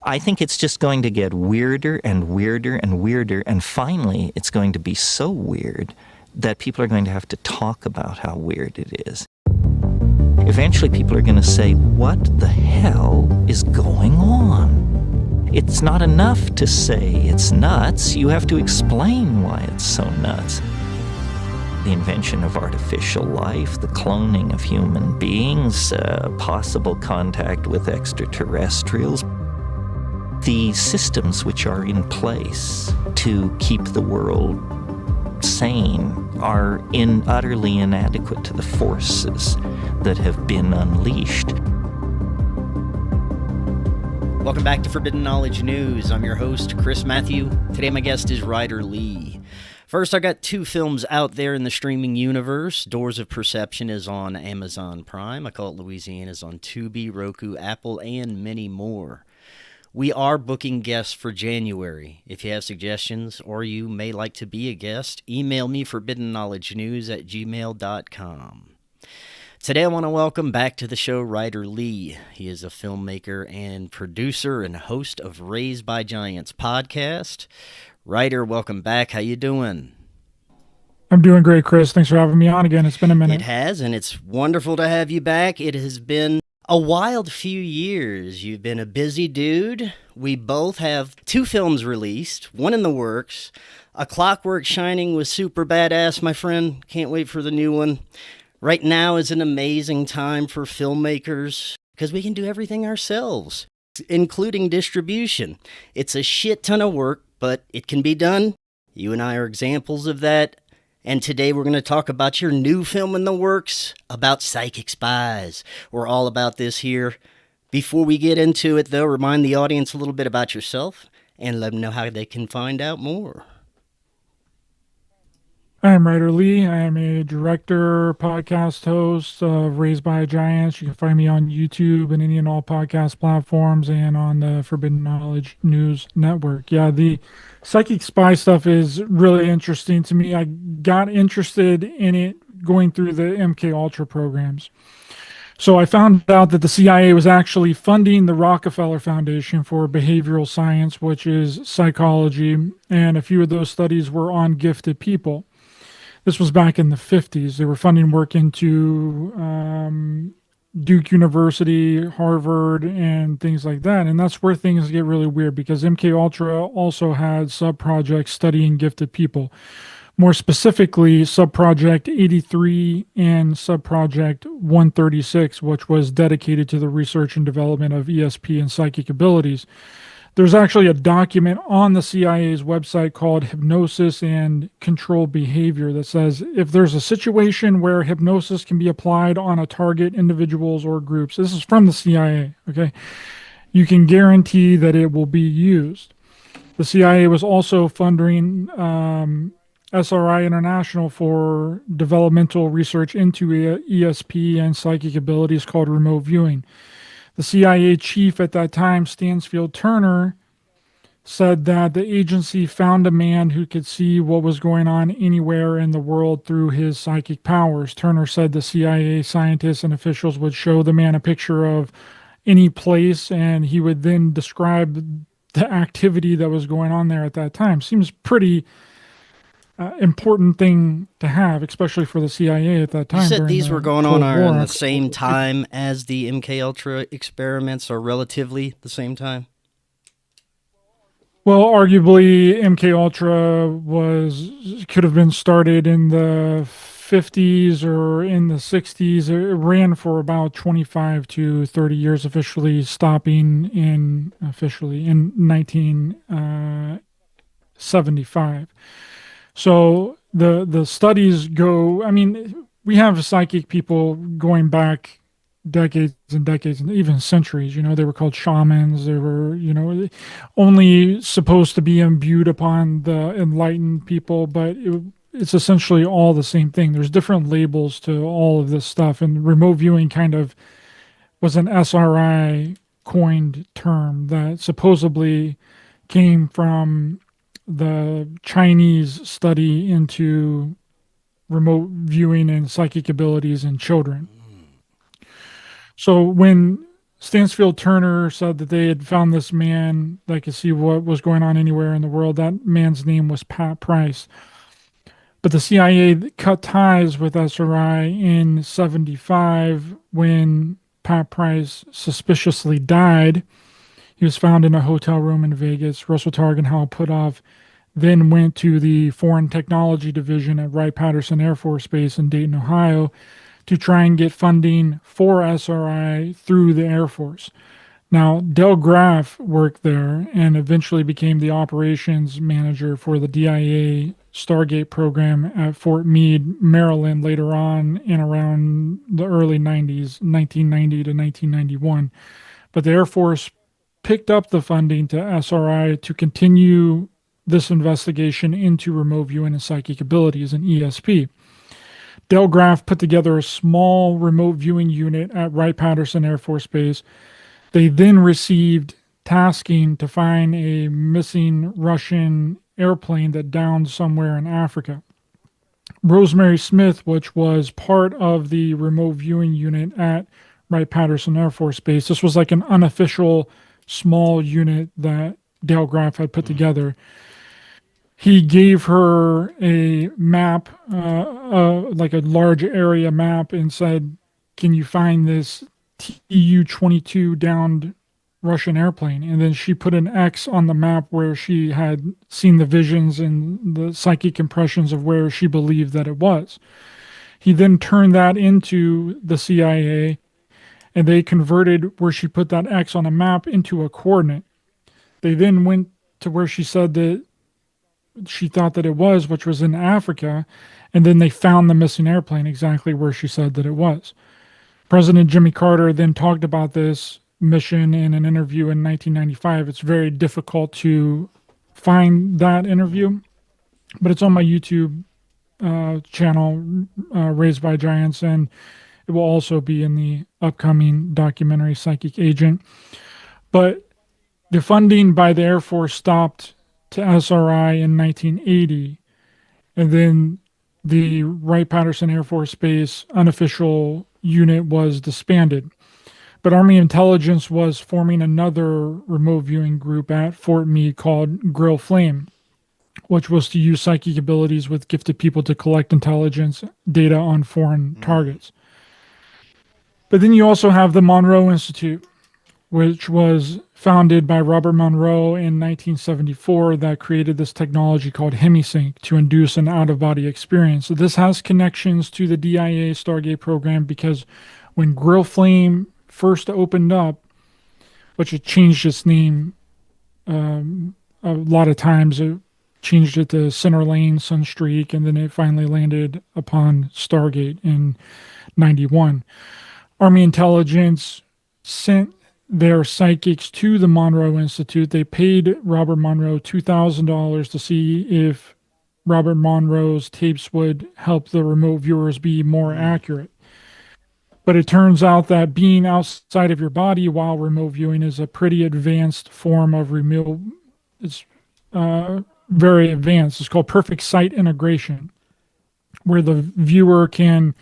I think it's just going to get weirder and weirder and weirder, and finally it's going to be so weird that people are going to have to talk about how weird it is. Eventually people are going to say, what the hell is going on? It's not enough to say it's nuts. You have to explain why it's so nuts. The invention of artificial life, the cloning of human beings, possible contact with extraterrestrials, the systems which are in place to keep the world sane are utterly inadequate to the forces that have been unleashed. Welcome back to Forbidden Knowledge News. I'm your host, Chris Matthew. Today my guest is Ryder Lee. First, I got two films out there in the streaming universe. Doors of Perception is on Amazon Prime. I Call It Louisiana is on Tubi, Roku, Apple, and many more. We are booking guests for January. If you have suggestions or you may like to be a guest, email me forbiddenknowledgenews@gmail.com. Today I want to welcome back to the show Ryder Lee. He is a filmmaker and producer and host of Raised by Giants podcast. Ryder, welcome back. How you doing? I'm doing great, Chris. Thanks for having me on again. It's been a minute. It has, and it's wonderful to have you back. It has been a wild few years. You've been a busy dude. We both have two films released, one in the works. A Clockwork Shining was super badass, my friend. Can't wait for the new one. Right now is an amazing time for filmmakers because we can do everything ourselves, including distribution. It's a shit ton of work, but it can be done. You and I are examples of that. And today we're going to talk about your new film in the works, about psychic spies. We're all about this here. Before we get into it, though, remind the audience a little bit about yourself and let them know how they can find out more. I am Ryder Lee. I am a director, podcast host of Raised by Giants. You can find me on YouTube and any and all podcast platforms and on the Forbidden Knowledge News Network. Yeah, the psychic spy stuff is really interesting to me. I got interested in it going through the MK Ultra programs. So I found out that the CIA was actually funding the Rockefeller Foundation for behavioral science, which is psychology, and a few of those studies were on gifted people. This was back in the 50s. They were funding work into Duke University, Harvard, and things like that. And that's where things get really weird because MK Ultra also had sub-projects studying gifted people. More specifically, sub-project 83 and sub-project 136, which was dedicated to the research and development of ESP and psychic abilities. There's actually a document on the CIA's website called Hypnosis and Controlled Behavior that says if there's a situation where hypnosis can be applied on a target, individuals, or groups, this is from the CIA, okay, you can guarantee that it will be used. The CIA was also funding SRI International for developmental research into ESP and psychic abilities called remote viewing. The CIA chief at that time, Stansfield Turner, said that the agency found a man who could see what was going on anywhere in the world through his psychic powers. Turner said the CIA scientists and officials would show the man a picture of any place, and he would then describe the activity that was going on there at that time. Seems pretty important thing to have, especially for the CIA at that time. You said these were going on around the same time time as the MK Ultra experiments, or relatively the same time? Well, arguably MK Ultra could have been started in the 50s or in the 60s. It ran for about 25 to 30 years, officially stopping in 1975. So the studies go, I mean, we have psychic people going back decades and decades and even centuries. You know, they were called shamans. They were, you know, only supposed to be imbued upon the enlightened people, but it's essentially all the same thing. There's different labels to all of this stuff, and remote viewing kind of was an SRI coined term that supposedly came from the Chinese study into remote viewing and psychic abilities in children. So when Stansfield Turner said that they had found this man that could see what was going on anywhere in the world. That man's name was Pat Price. But the CIA cut ties with SRI in 75 when Pat Price suspiciously died. He was found in a hotel room in Vegas. Russell Targ and Hal Puthoff then went to the Foreign Technology Division at Wright-Patterson Air Force Base in Dayton, Ohio, to try and get funding for SRI through the Air Force. Now, Del Graff worked there and eventually became the operations manager for the DIA Stargate program at Fort Meade, Maryland, later on in around the early 90s, 1990 to 1991. But the Air Force picked up the funding to SRI to continue this investigation into remote viewing and psychic abilities, and ESP. Del Graff put together a small remote viewing unit at Wright-Patterson Air Force Base. They then received tasking to find a missing Russian airplane that downed somewhere in Africa. Rosemary Smith, which was part of the remote viewing unit at Wright-Patterson Air Force Base, this was like an unofficial small unit that Dale Graff had put together. He gave her a map, like a large area map, and said, "Can you find this Tu-22 downed Russian airplane?" And then she put an X on the map where she had seen the visions and the psychic impressions of where she believed that it was. He then turned that into the CIA, and they converted where she put that X on a map into a coordinate. They then went to where she said that she thought that it was, which was in Africa, and then they found the missing airplane exactly where she said that it was. President Jimmy Carter then talked about this mission in an interview in 1995. It's very difficult to find that interview, but it's on my YouTube channel, Raised by Giants, and it will also be in the upcoming documentary Psychic Agent. But the funding by the Air Force stopped to SRI in 1980, and then the Wright-Patterson Air Force Base unofficial unit was disbanded. But Army Intelligence was forming another remote viewing group at Fort Meade called Grill Flame, which was to use psychic abilities with gifted people to collect intelligence data on foreign targets. But then you also have the Monroe Institute, which was founded by Robert Monroe in 1974, that created this technology called HemiSync to induce an out-of-body experience. So this has connections to the DIA Stargate program, because when Grill Flame first opened up, which it changed its name a lot of times, it changed it to Center Lane, Sunstreak, and then it finally landed upon Stargate in 91. Army Intelligence sent their psychics to the Monroe Institute. They paid Robert Monroe $2,000 to see if Robert Monroe's tapes would help the remote viewers be more accurate. But it turns out that being outside of your body while remote viewing is a pretty advanced form of remote. It's very advanced. It's called perfect sight integration, where the viewer can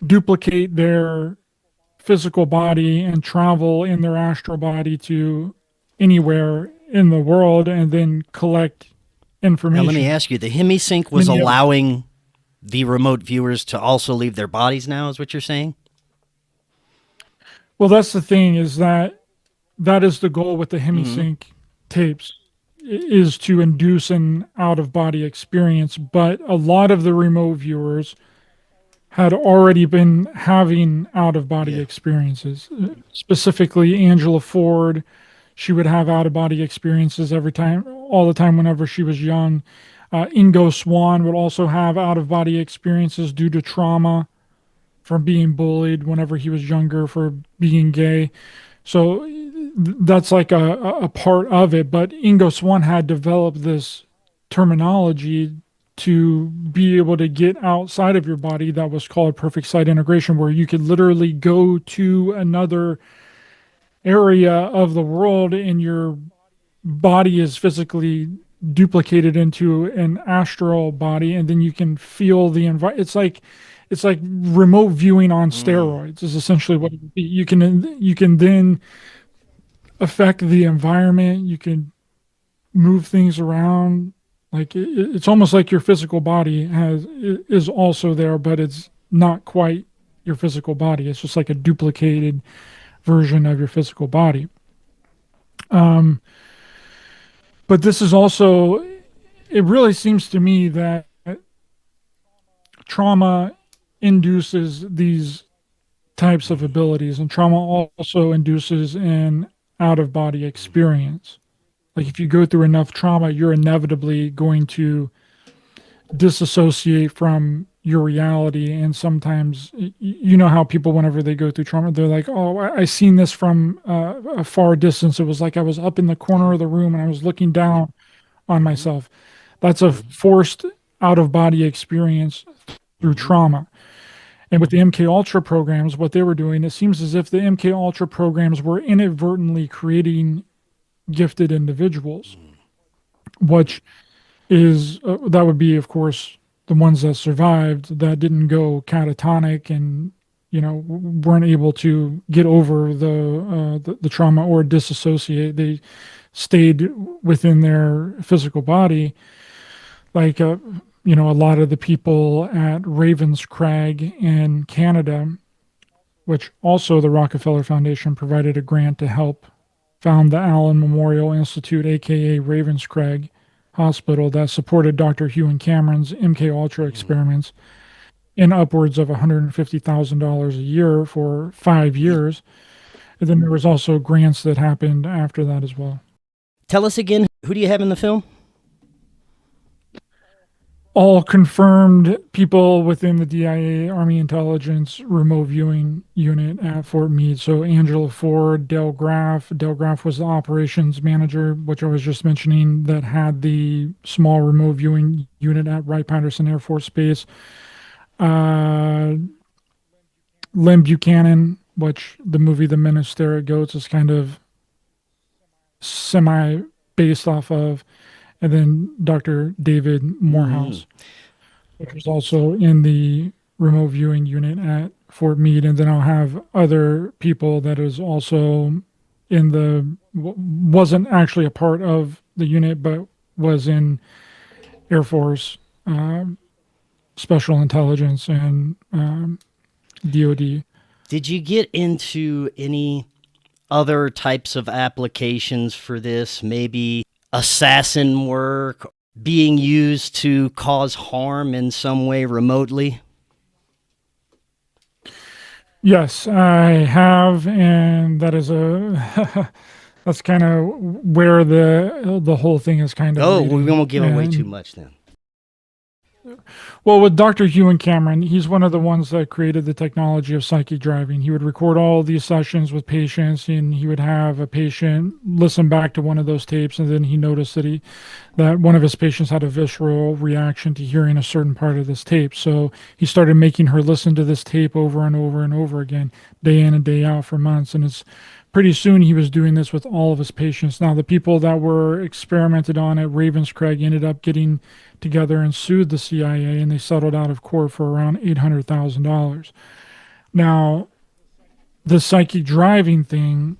duplicate their physical body and travel in their astral body to anywhere in the world and then collect information. Now, let me ask you, the HemiSync was allowing the remote viewers to also leave their bodies now, is what you're saying? Well, that's the thing, is that is the goal with the HemiSync tapes, is to induce an out-of-body experience. But a lot of the remote viewers had already been having out-of-body experiences. Specifically, Angela Ford, she would have out-of-body experiences all the time whenever she was young. Ingo Swann would also have out-of-body experiences due to trauma from being bullied whenever he was younger for being gay. So that's like a part of it. But Ingo Swann had developed this terminology to be able to get outside of your body that was called perfect sight integration, where you could literally go to another area of the world and your body is physically duplicated into an astral body, and then you can feel the environment. It's like it's like remote viewing on steroids is essentially what it would be. You can then affect the environment. You can move things around. Like it's almost like your physical body is also there, but it's not quite your physical body. It's just like a duplicated version of your physical body. But this is also, it really seems to me that trauma induces these types of abilities, and trauma also induces an out of body experience. Like if you go through enough trauma, you're inevitably going to disassociate from your reality. And sometimes, you know how people, whenever they go through trauma, they're like, oh, I seen this from a far distance. It was like I was up in the corner of the room and I was looking down on myself. That's a forced out of body experience through trauma. And with the MK Ultra programs, what they were doing, it seems as if the MK Ultra programs were inadvertently creating gifted individuals, which is that would be, of course, the ones that survived that didn't go catatonic and weren't able to get over the trauma or disassociate. They stayed within their physical body, like a lot of the people at Ravenscrag in Canada, which also the Rockefeller Foundation provided a grant to help found the Allen Memorial Institute, aka Ravenscrag Hospital, that supported Dr. Hugh and Cameron's MK Ultra experiments in upwards of $150,000 a year for 5 years. And then there was also grants that happened after that as well. Tell us again, who do you have in the film? All confirmed people within the DIA Army Intelligence Remote Viewing Unit at Fort Meade. So Angela Ford, Dale Graff. Dale Graff was the operations manager, which I was just mentioning, that had the small remote viewing unit at Wright-Patterson Air Force Base. Lynn Buchanan, which the movie The Men Who Stare at Goats is kind of semi based off of. And then Dr. David Morehouse, which was also in the remote viewing unit at Fort Meade. And then I'll have other people that is also wasn't actually a part of the unit, but was in Air Force, Special Intelligence, and DOD. Did you get into any other types of applications for this? Maybe assassin work, being used to cause harm in some way remotely? Yes, I have, and that is that's kind of where the whole thing is kind of. Oh, leading. we won't give away too much then. Well, with Dr. Hugh and Cameron, he's one of the ones that created the technology of psychic driving. He would record all these sessions with patients, and he would have a patient listen back to one of those tapes, and then he noticed that one of his patients had a visceral reaction to hearing a certain part of this tape. So he started making her listen to this tape over and over and over again, day in and day out for months. And it's pretty soon he was doing this with all of his patients. Now, the people that were experimented on at Ravenscrag ended up getting together and sued the CIA, and they settled out of court for around $800,000. Now, the psychic driving thing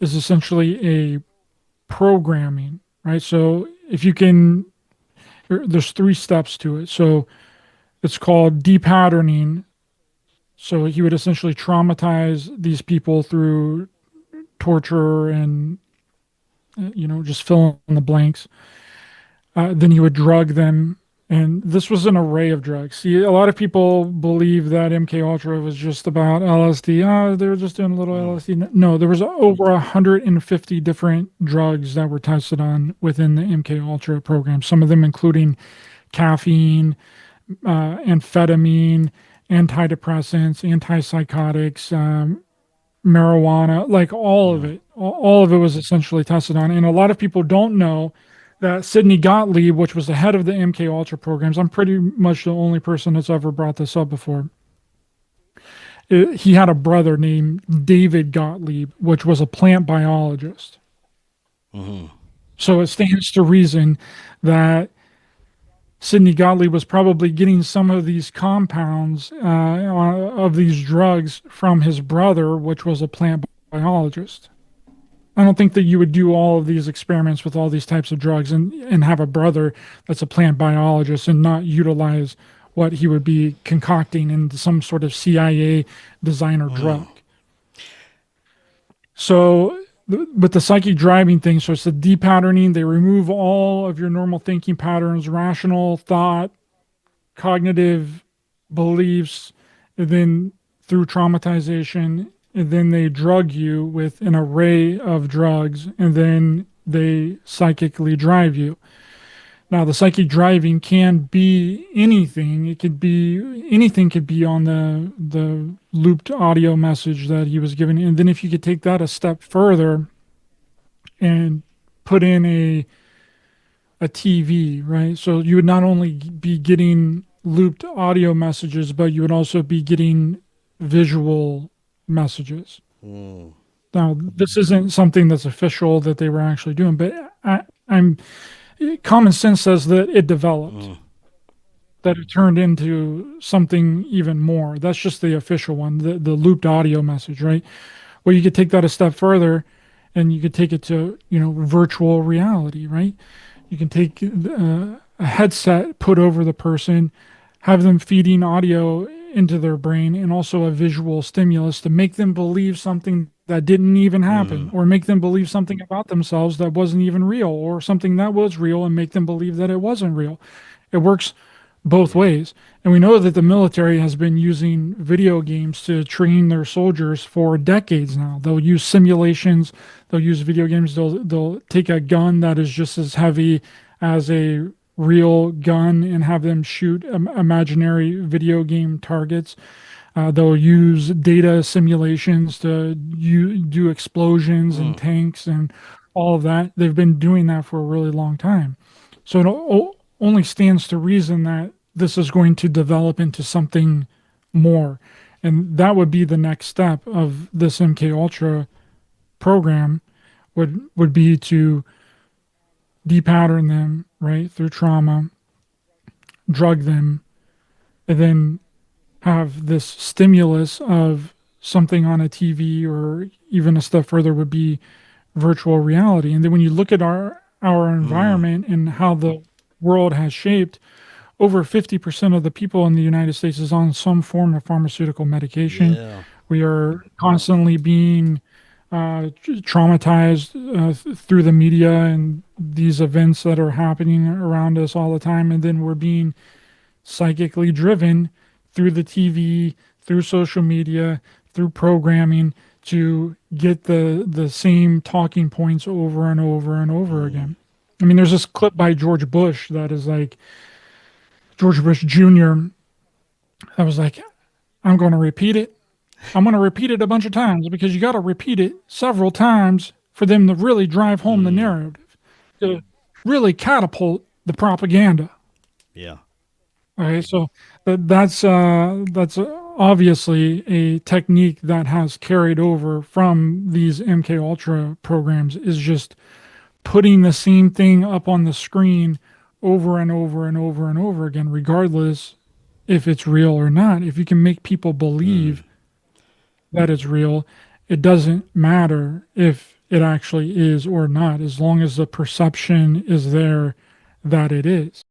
is essentially a programming, right? So if you can, there's 3 steps to it. So it's called depatterning. So he would essentially traumatize these people through torture and, just fill in the blanks. Then he would drug them. And this was an array of drugs. See, a lot of people believe that MK Ultra was just about LSD. Oh, they were just doing a little LSD. No, there was over 150 different drugs that were tested on within the MK Ultra program. Some of them including caffeine, amphetamine, antidepressants, antipsychotics, marijuana, like all of it. All of it was essentially tested on. And a lot of people don't know that Sidney Gottlieb, which was the head of the MK Ultra programs, I'm pretty much the only person that's ever brought this up before. He had a brother named David Gottlieb, which was a plant biologist. So it stands to reason that Sidney Gottlieb was probably getting some of these compounds of these drugs from his brother, which was a plant biologist. I don't think that you would do all of these experiments with all these types of drugs and have a brother that's a plant biologist and not utilize what he would be concocting in some sort of CIA designer drug. So with the psychic driving thing, so it's the depatterning. They remove all of your normal thinking patterns, rational thought, cognitive beliefs, and then through traumatization, and then they drug you with an array of drugs, and then they psychically drive you. Now, the psychic driving can be anything. It could be anything. Could be on the looped audio message that he was given, and then if you could take that a step further and put in a TV, right? So you would not only be getting looped audio messages, but you would also be getting visual messages. Now, this isn't something that's official that they were actually doing, but I'm common sense says that it developed, that it turned into something even more. That's just the official one, the looped audio message, right? Well, you could take that a step further, and you could take it to virtual reality, right? You can take a headset, put over the person, have them feeding audio into their brain and also a visual stimulus to make them believe something that didn't even happen, or make them believe something about themselves that wasn't even real, or something that was real and make them believe that it wasn't real. It works both ways. And we know that the military has been using video games to train their soldiers for decades now. They'll use simulations, they'll use video games, they'll take a gun that is just as heavy as a real gun and have them shoot imaginary video game targets. They'll use data simulations to do explosions and tanks and all of that. They've been doing that for a really long time. So it only stands to reason that this is going to develop into something more. And that would be the next step of this MK Ultra program would be to depattern them, right, through trauma, drug them, and then have this stimulus of something on a TV, or even a step further would be virtual reality. And then when you look at our environment and how the world has shaped, over 50% of the people in the United States is on some form of pharmaceutical medication. Yeah. We are constantly being traumatized through the media and these events that are happening around us all the time. And then we're being psychically driven through the TV, through social media, through programming to get the same talking points over and over and over again. I mean, there's this clip by George Bush that is like, George Bush Jr. I was like, I'm going to repeat it. I'm going to repeat it a bunch of times, because you got to repeat it several times for them to really drive home the narrative, to really catapult the propaganda. Yeah. All right, so that's obviously a technique that has carried over from these MK Ultra programs, is just putting the same thing up on the screen over and over and over and over again, regardless if it's real or not. If you can make people believe that it's real, it doesn't matter if it actually is or not, as long as the perception is there that it is.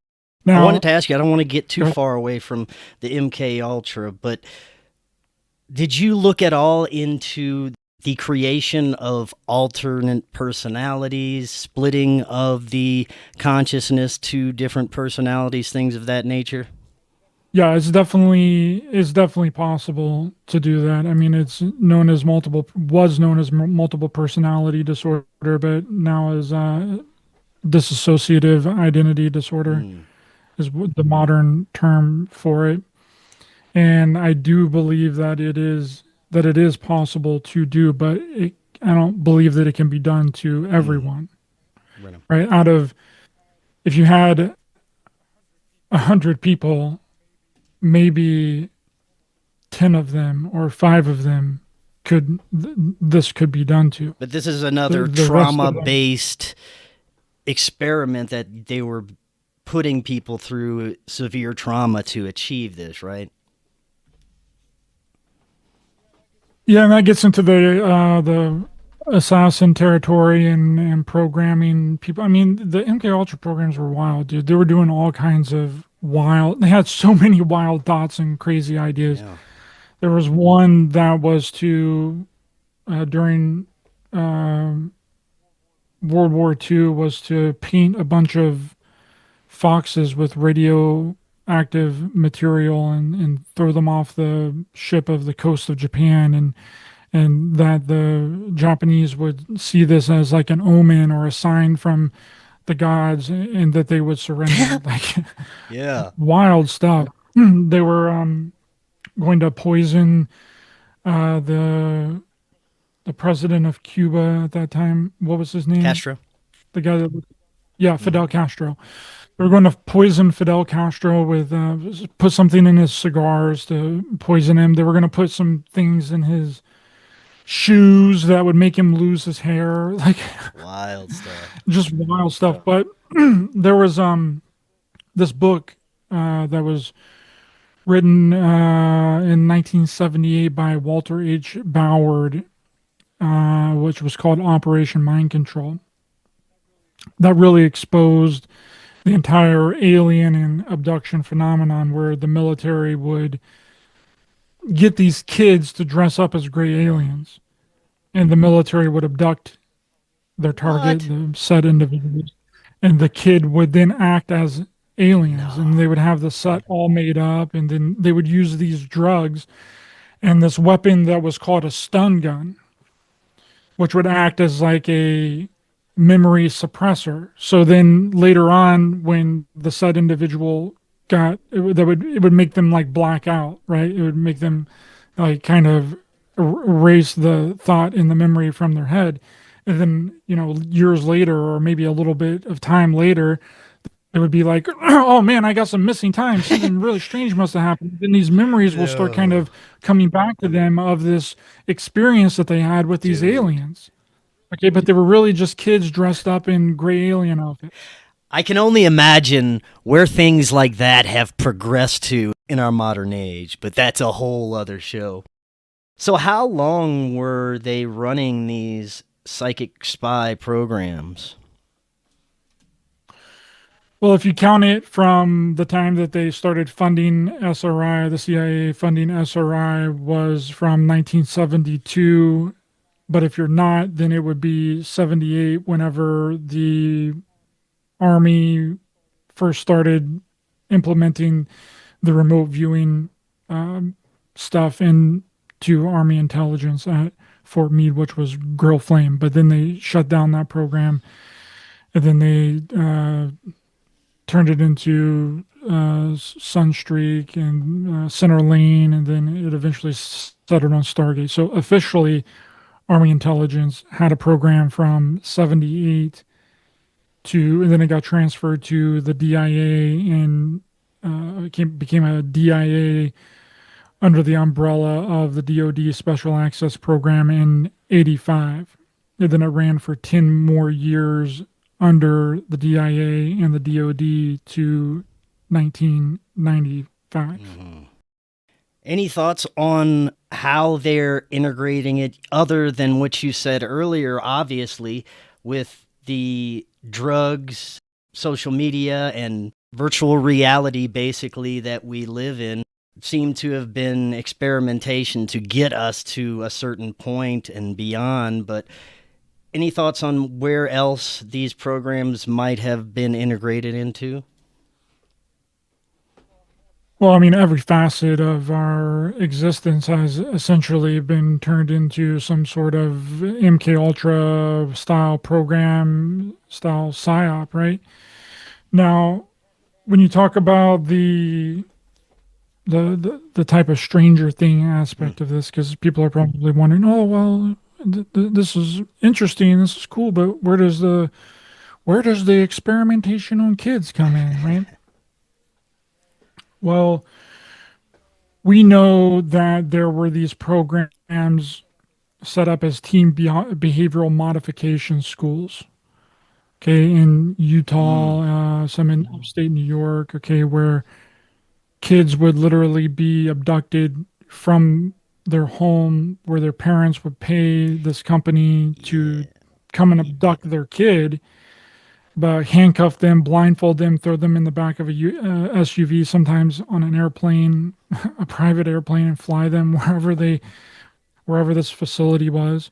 Now, I wanted to ask you, I don't want to get too far away from the MK Ultra, but did you look at all into the creation of alternate personalities, splitting of the consciousness to different personalities, things of that nature? Yeah, it's definitely possible to do that. I mean, was known as multiple personality disorder, but now is dissociative identity disorder is the modern term for it. And I do believe that it is possible to do, but I don't believe that it can be done to everyone. Right? If you had 100 people, maybe 10 of them or 5 of them this could be done to. But this is another trauma-based experiment that they were putting people through severe trauma to achieve this, right? Yeah, and that gets into the assassin territory and programming people. I mean, the MK Ultra programs were wild, dude. They were doing all kinds of wild. They had so many wild thoughts and crazy ideas. Yeah. There was one that was to during um, World War II was to paint a bunch of foxes with radioactive material and throw them off the ship of the coast of Japan, and that the Japanese would see this as like an omen or a sign from the gods, and that they would surrender. Like Yeah. wild stuff. They were going to poison the president of Cuba at that time. What was his name? Castro. The guy that, yeah, Fidel Castro. They were going to poison Fidel Castro with put something in his cigars to poison him. They were going to put some things in his shoes that would make him lose his hair, like Wild stuff. just wild stuff. But there was this book that was written in 1978 by Walter H. Ballard, which was called Operation Mind Control. That really exposed the entire alien and abduction phenomenon, where the military would get these kids to dress up as gray aliens, and the military would abduct their target, the said individuals, and the kid would then act as aliens, and they would have the set all made up, and then they would use these drugs and this weapon that was called a stun gun, which would act as like a memory suppressor. So then later on, when the said individual it would make them like black out, right? It would make them like kind of erase the thought in the memory from their head. And then, years later, or maybe a little bit of time later, it would be like, oh man, I got some missing time. Something really strange must have happened. Then these memories will start kind of coming back to them of this experience that they had with these aliens. Okay, but they were really just kids dressed up in gray alien outfits. I can only imagine where things like that have progressed to in our modern age, but that's a whole other show. So how long were they running these psychic spy programs? Well, if you count it from the time that they started funding SRI, the CIA funding SRI was from 1972. But if you're not, then it would be 78 whenever the Army first started implementing the remote viewing stuff into Army intelligence at Fort Meade, which was Grill Flame. But then they shut down that program, and then they turned it into Sunstreak and Center Lane, and then it eventually settled on Stargate. So officially, Army intelligence had a program from 78 and then it got transferred to the DIA, and became a DIA under the umbrella of the DoD Special Access Program in 85. And then it ran for 10 more years under the DIA and the DoD to 1995. Mm-hmm. Any thoughts on how they're integrating it, other than what you said earlier, obviously, with the drugs, social media, and virtual reality, basically, that we live in? Seem to have been experimentation to get us to a certain point and beyond, but any thoughts on where else these programs might have been integrated into? Well, I mean, every facet of our existence has essentially been turned into some sort of MK Ultra style program, style psyop, right? Now, when you talk about the type of Stranger Thing aspect of this, because people are probably wondering, oh well, this is interesting, this is cool, but where does the experimentation on kids come in, right? Well, we know that there were these programs set up as teen behavioral modification schools. okay, in Utah, some in upstate New York, okay, where kids would literally be abducted from their home, where their parents would pay this company to come and abduct their kid, but handcuff them, blindfold them, throw them in the back of a SUV, sometimes on an airplane, a private airplane, and fly them wherever this facility was.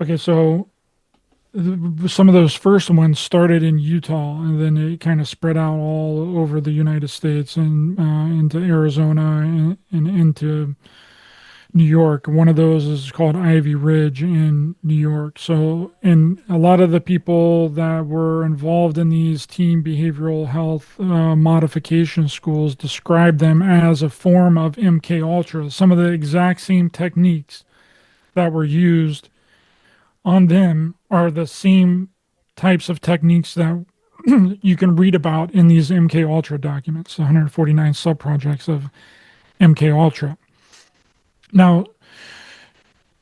Okay, so some of those first ones started in Utah, and then it kind of spread out all over the United States and into Arizona and into New York. One of those is called Ivy Ridge in New York. So, and a lot of the people that were involved in these teen behavioral health modification schools describe them as a form of MK Ultra. Some of the exact same techniques that were used on them are the same types of techniques that you can read about in these MK Ultra documents, the 149 subprojects of MK Ultra. Now,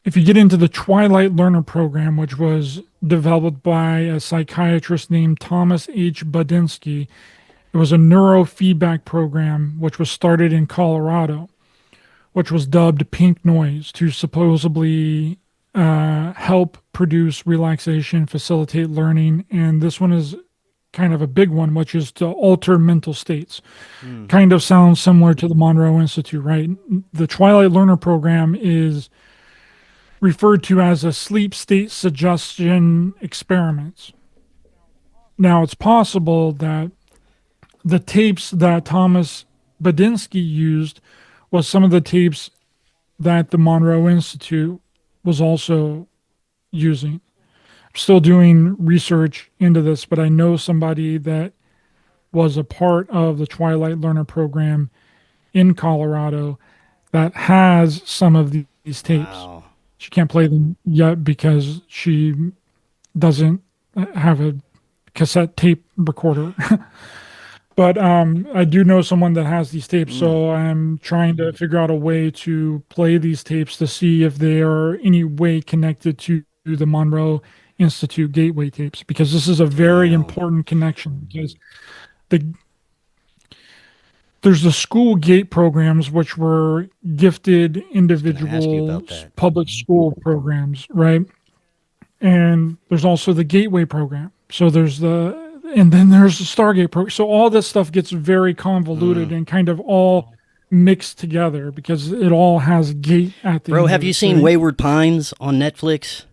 if you get into the Twilight Learner program, which was developed by a psychiatrist named Thomas H. Budinsky, it was a neurofeedback program which was started in Colorado, which was dubbed Pink Noise to supposedly help produce relaxation, facilitate learning. And this one is kind of a big one, which is to alter mental states. Kind of sounds similar to the Monroe Institute, right? The Twilight Learner program is referred to as a sleep state suggestion experiments. Now, it's possible that the tapes that Thomas Budinsky used was some of the tapes that the Monroe Institute was also using. I'm still doing research into this, but I know somebody that was a part of the Twilight Learner program in Colorado that has some of these tapes. Wow. She can't play them yet because she doesn't have a cassette tape recorder. But I do know someone that has these tapes, so I'm trying to figure out a way to play these tapes to see if they are any way connected to the Monroe Institute gateway tapes, because this is a very important connection. Because there's the school gate programs, which were gifted individuals, public school programs, right? And there's also the gateway program. So and then there's the Stargate program. So all this stuff gets very convoluted and kind of all mixed together because it all has gate at the end. Bro, have you seen Wayward Pines on Netflix?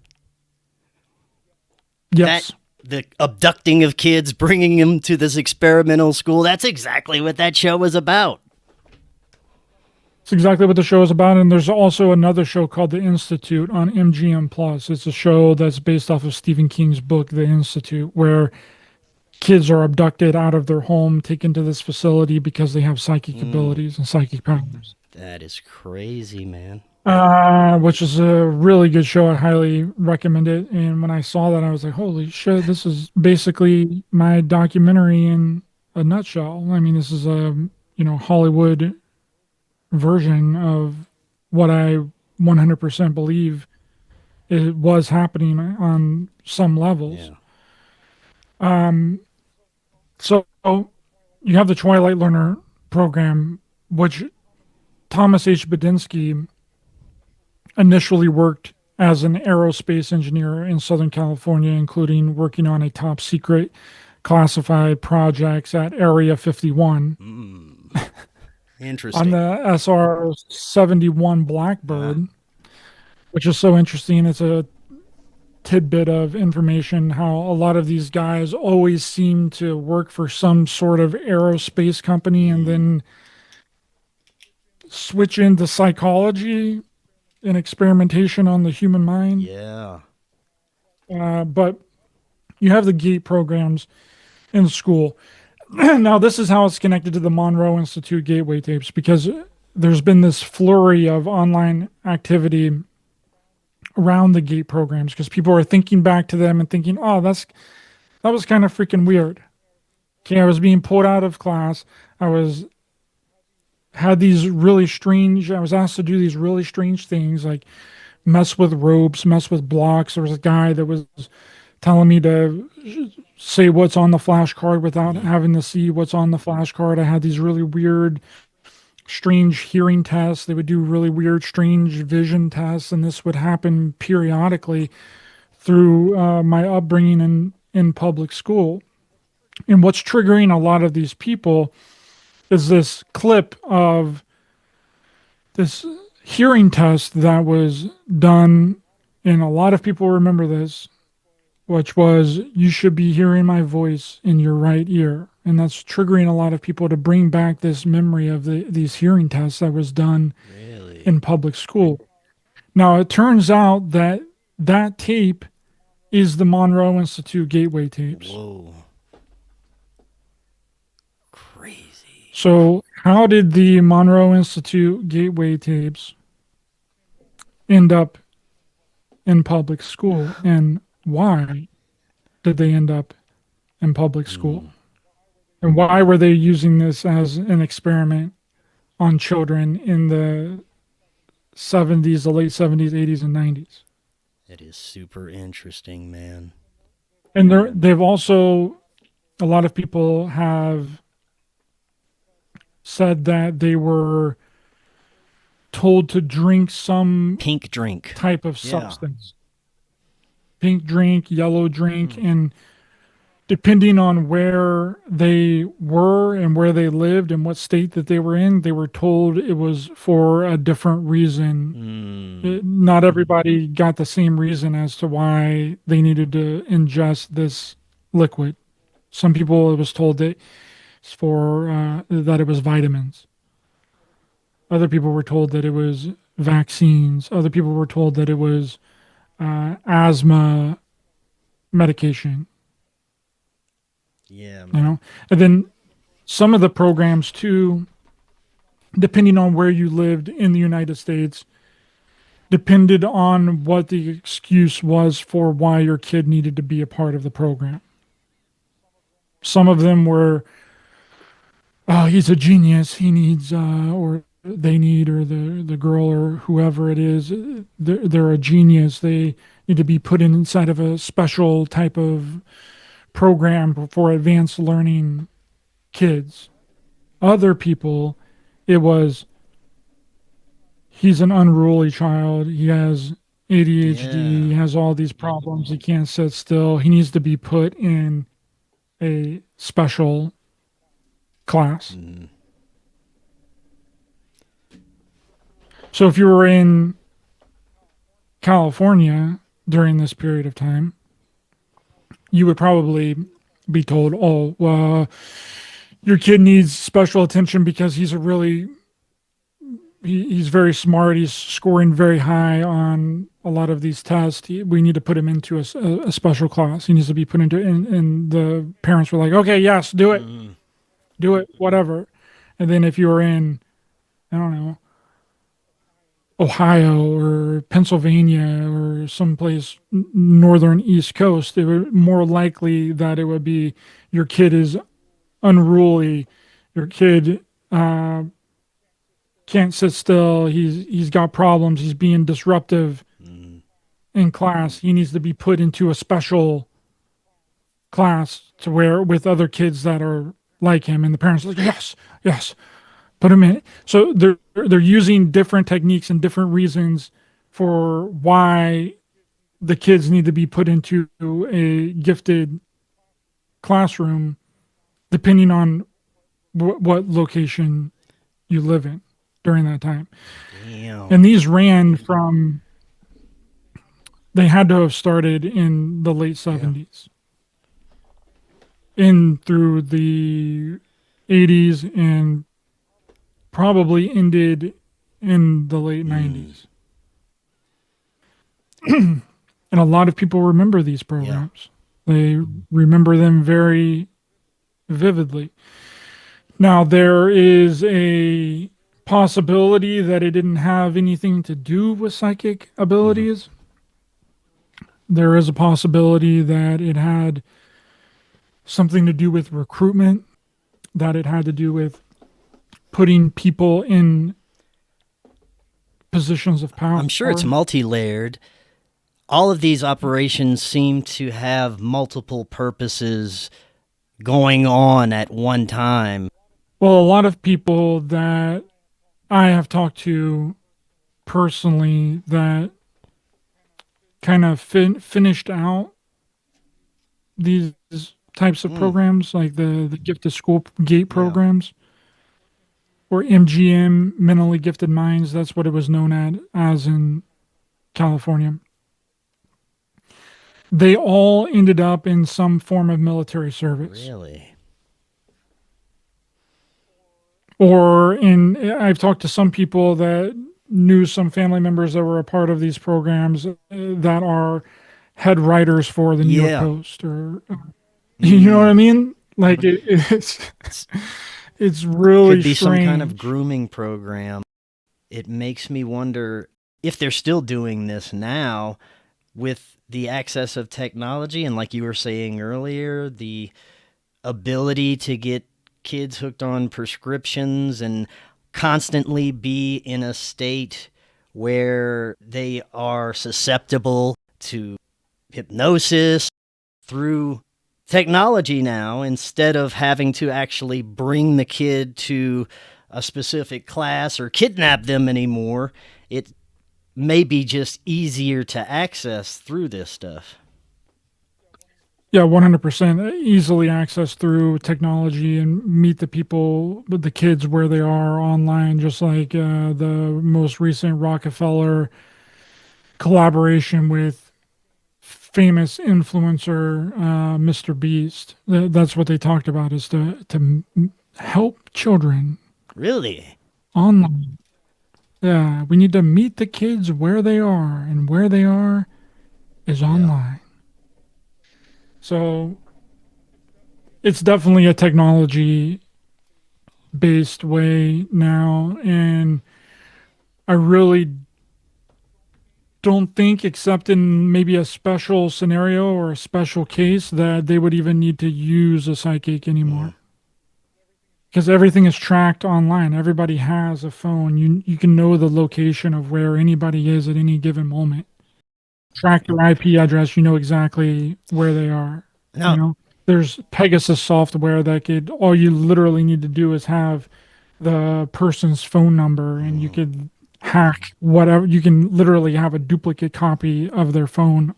Yes. The abducting of kids, bringing them to this experimental school. That's exactly what that show was about. It's exactly what the show is about. And there's also another show called The Institute on MGM Plus. It's a show that's based off of Stephen King's book, The Institute, where kids are abducted out of their home, taken to this facility because they have psychic abilities and psychic powers. That is crazy, man. Which is a really good show. I highly recommend it. And when I saw that, I was like, holy shit, this is basically my documentary in a nutshell. I mean, this is a, Hollywood version of what I 100% believe it was happening on some levels. Yeah. So you have the Twilight Learner program, which Thomas H. Budinsky initially worked as an aerospace engineer in Southern California, including working on a top secret classified projects at Area 51. Interesting. On the SR-71 Blackbird, which is so interesting. It's a tidbit of information how a lot of these guys always seem to work for some sort of aerospace company and then switch into psychology and experimentation on the human mind. Yeah. But you have the GATE programs in school. Now, this is how it's connected to the Monroe Institute gateway tapes, because there's been this flurry of online activity around the GATE programs because people are thinking back to them and thinking, oh, that was kind of freaking weird. Okay, I was being pulled out of class. I was asked to do these really strange things like mess with ropes, mess with blocks. There was a guy that was telling me to say what's on the flashcard without having to see what's on the flashcard. I had these really weird, strange hearing tests. They would do really weird, strange vision tests, and this would happen periodically through my upbringing in public school. And what's triggering a lot of these people is this clip of this hearing test that was done, and a lot of people remember this, which was, you should be hearing my voice in your right ear. And that's triggering a lot of people to bring back this memory of these hearing tests that was done in public school. Now, it turns out that that tape is the Monroe Institute gateway tapes. Whoa. Crazy. So how did the Monroe Institute gateway tapes end up in public school, and why did they end up in public school? And why were they using this as an experiment on children in the 70s, the late 70s, 80s, and 90s? That is super interesting, man. And they've also, a lot of people have said that they were told to drink some pink drink type of substance. Pink drink, yellow drink, and depending on where they were and where they lived and what state that they were in, they were told it was for a different reason. Not everybody got the same reason as to why they needed to ingest this liquid. Some people, it was told that it's for that it was vitamins. Other people were told that it was vaccines. Other people were told that it was asthma medication. Yeah, man. You know, and then some of the programs too, depending on where you lived in the United States, depended on what the excuse was for why your kid needed to be a part of the program. Some of them were, oh, he's a genius. He needs, or they need, or the girl or whoever it is, they're a genius. They need to be put inside of a special type of program for advanced learning kids. Other people, it was, he's an unruly child. He has ADHD. He has all these problems. He can't sit still. He needs to be put in a special class. So if you were in California during this period of time, you would probably be told, oh, well, your kid needs special attention because he's he's very smart. He's scoring very high on a lot of these tests. We need to put him into a special class. He needs to be put into, and the parents were like, okay, yes, do it. Do it, whatever. And then if you were in, I don't know, Ohio or Pennsylvania or someplace northern East Coast, it would more likely that it would be your kid is unruly, your kid can't sit still, he's got problems, he's being disruptive in class, he needs to be put into a special class to where with other kids that are like him, and the parents are like, yes, put him in. So they're using different techniques and different reasons for why the kids need to be put into a gifted classroom, depending on what location you live in during that time. Damn. And these ran from, they had to have started in the late 70s. In through the 80s and probably ended in the late 90s. And a lot of people remember these programs. They remember them very vividly. Now, there is a possibility that it didn't have anything to do with psychic abilities. There is a possibility that it had something to do with recruitment, that it had to do with putting people in positions of power. I'm sure it's multi-layered. all of these operations seem to have multiple purposes going on at one time. Well, a lot of people that I have talked to personally that kind of finished out these types of programs, like the gift to school gate programs, or MGM, mentally gifted minds. That's what it was known as in California. They all ended up in some form of military service. Really? I've talked to some people that knew some family members that were a part of these programs that are head writers for the New York Post, or you know what I mean? Like it's really could be strange. Some kind of grooming program. It makes me wonder if they're still doing this now with the access of technology, and like you were saying earlier, the ability to get kids hooked on prescriptions and constantly be in a state where they are susceptible to hypnosis through technology now, instead of having to actually bring the kid to a specific class or kidnap them anymore. It may be just easier to access through this stuff. Yeah, 100% easily access through technology and meet the people, the kids where they are online, just like the most recent Rockefeller collaboration with famous influencer Mr. Beast. That's what they talked about, is to help children. Really? Online. Yeah, we need to meet the kids where they are, and where they are is online. So it's definitely a technology-based way now, and I really don't think, except in maybe a special scenario or a special case, that they would even need to use a psychic anymore. Because everything is tracked online. Everybody has a phone. You can know the location of where anybody is at any given moment. Track their IP address, you know exactly where they are. No. You know, there's Pegasus software that all you literally need to do is have the person's phone number, and you could hack whatever. You can literally have a duplicate copy of their phone,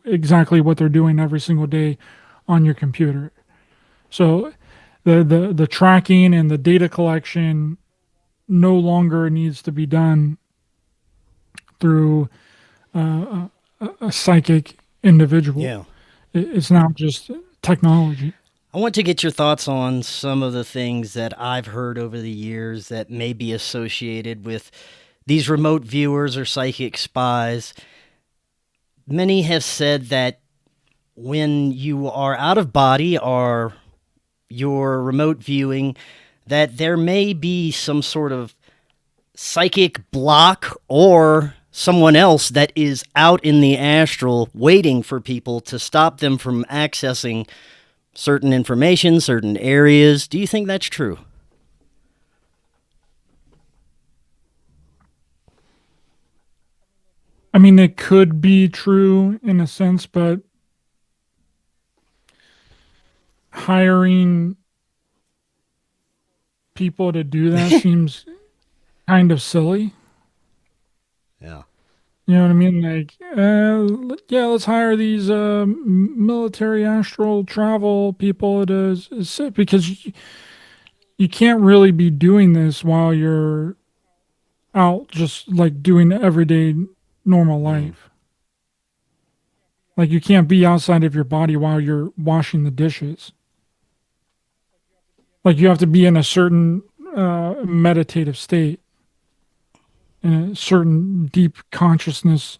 exactly what they're doing every single day on your computer. So the tracking and the data collection no longer needs to be done through a psychic individual. Yeah. It's now just technology. I want to get your thoughts on some of the things that I've heard over the years that may be associated with these remote viewers or psychic spies. Many have said that when you are out of body or you're remote viewing, that there may be some sort of psychic block or someone else that is out in the astral waiting for people to stop them from accessing certain information, certain areas. Do you think that's true? I mean, it could be true in a sense, but hiring people to do that seems kind of silly. Yeah. You know what I mean? Like, let's hire these military astral travel people to sit, because you can't really be doing this while you're out just like doing everyday normal life. Like, you can't be outside of your body while you're washing the dishes. Like, you have to be in a certain meditative state, in a certain deep consciousness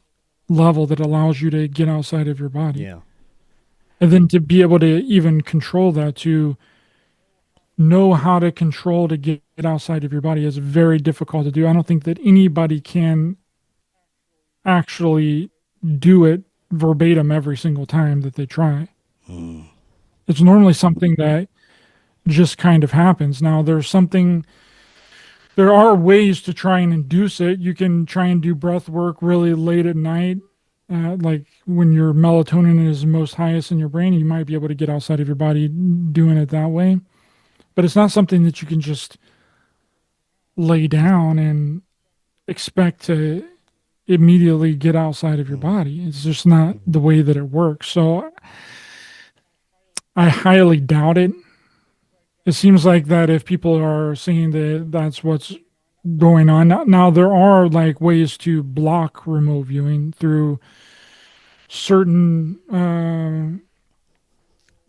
level that allows you to get outside of your body. Yeah. And then to be able to even control that, to know how to control to get outside of your body, is very difficult to do. I don't think that anybody can actually do it verbatim every single time that they try. It's normally something that just kind of happens. Now, there are ways to try and induce it. You can try and do breath work really late at night like when your melatonin is most highest in your brain, you might be able to get outside of your body doing it that way. But it's not something that you can just lay down and expect to immediately get outside of your body. It's just not the way that it works. So I highly doubt it. It seems like that if people are saying that that's what's going on now, there are like ways to block remote viewing through certain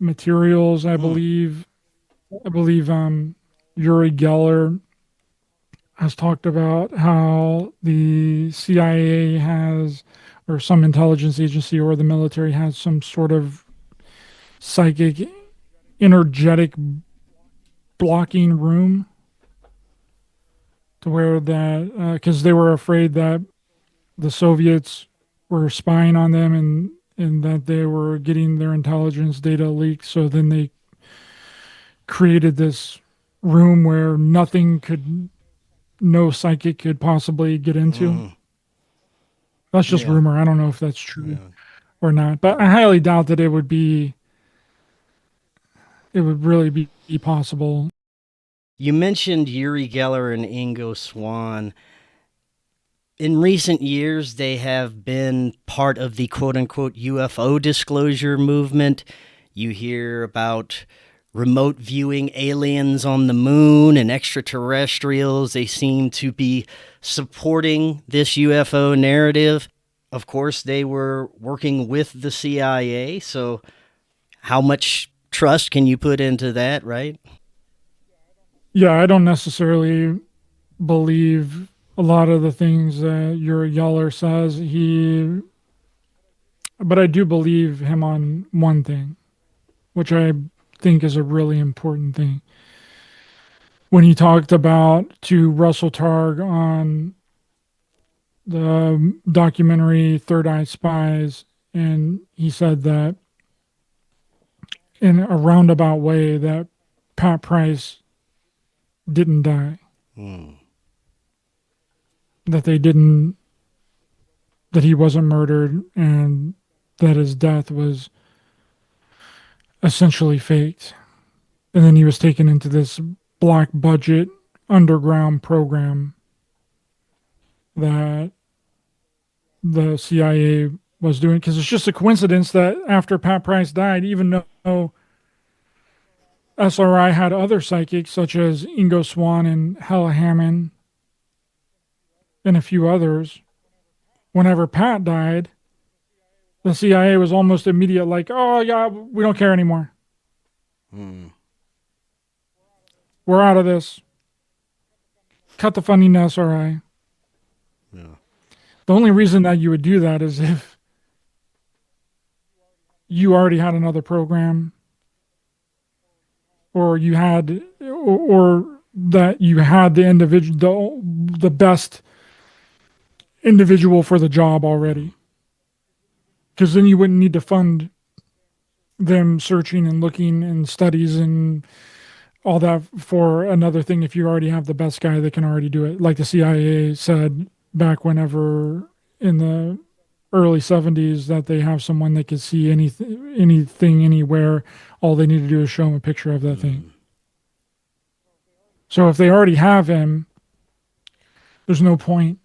materials. I believe Uri Geller has talked about how the CIA has, or some intelligence agency or the military has some sort of psychic energetic blocking room, to where that because they were afraid that the Soviets were spying on them, and that they were getting their intelligence data leaked. So then they created this room where no psychic could possibly get into. That's just rumor. I don't know if that's true or not, but I highly doubt that it would really be possible. You mentioned Uri Geller and Ingo Swann. In recent years, they have been part of the quote-unquote UFO disclosure movement. You hear about remote viewing aliens on the moon and extraterrestrials. They seem to be supporting this UFO narrative. Of course, they were working with the CIA, so how much trust can you put into that, right? Yeah, I don't necessarily believe a lot of the things that Uri Geller says. But I do believe him on one thing, which I think is a really important thing. When he talked about to Russell Targ on the documentary Third Eye Spies, and he said that in a roundabout way that Pat Price didn't die. That he wasn't murdered, and that his death was essentially faked. And then he was taken into this black budget underground program that the CIA was doing. Because it's just a coincidence that after Pat Price died, even though SRI had other psychics such as Ingo Swann and Hella Hammond and a few others, whenever Pat died, the CIA was almost immediate, like, oh yeah, we don't care anymore. We're out of this. Cut the funding to SRI. Yeah. The only reason that you would do that is if you already had another program, or you had, or that you had the individual, the best individual for the job already. Because then you wouldn't need to fund them searching and looking and studies and all that for another thing if you already have the best guy that can already do it. Like the CIA said back whenever in the early 70s that they have someone that can see anything, anywhere. All they need to do is show them a picture of that thing. So if they already have him, there's no point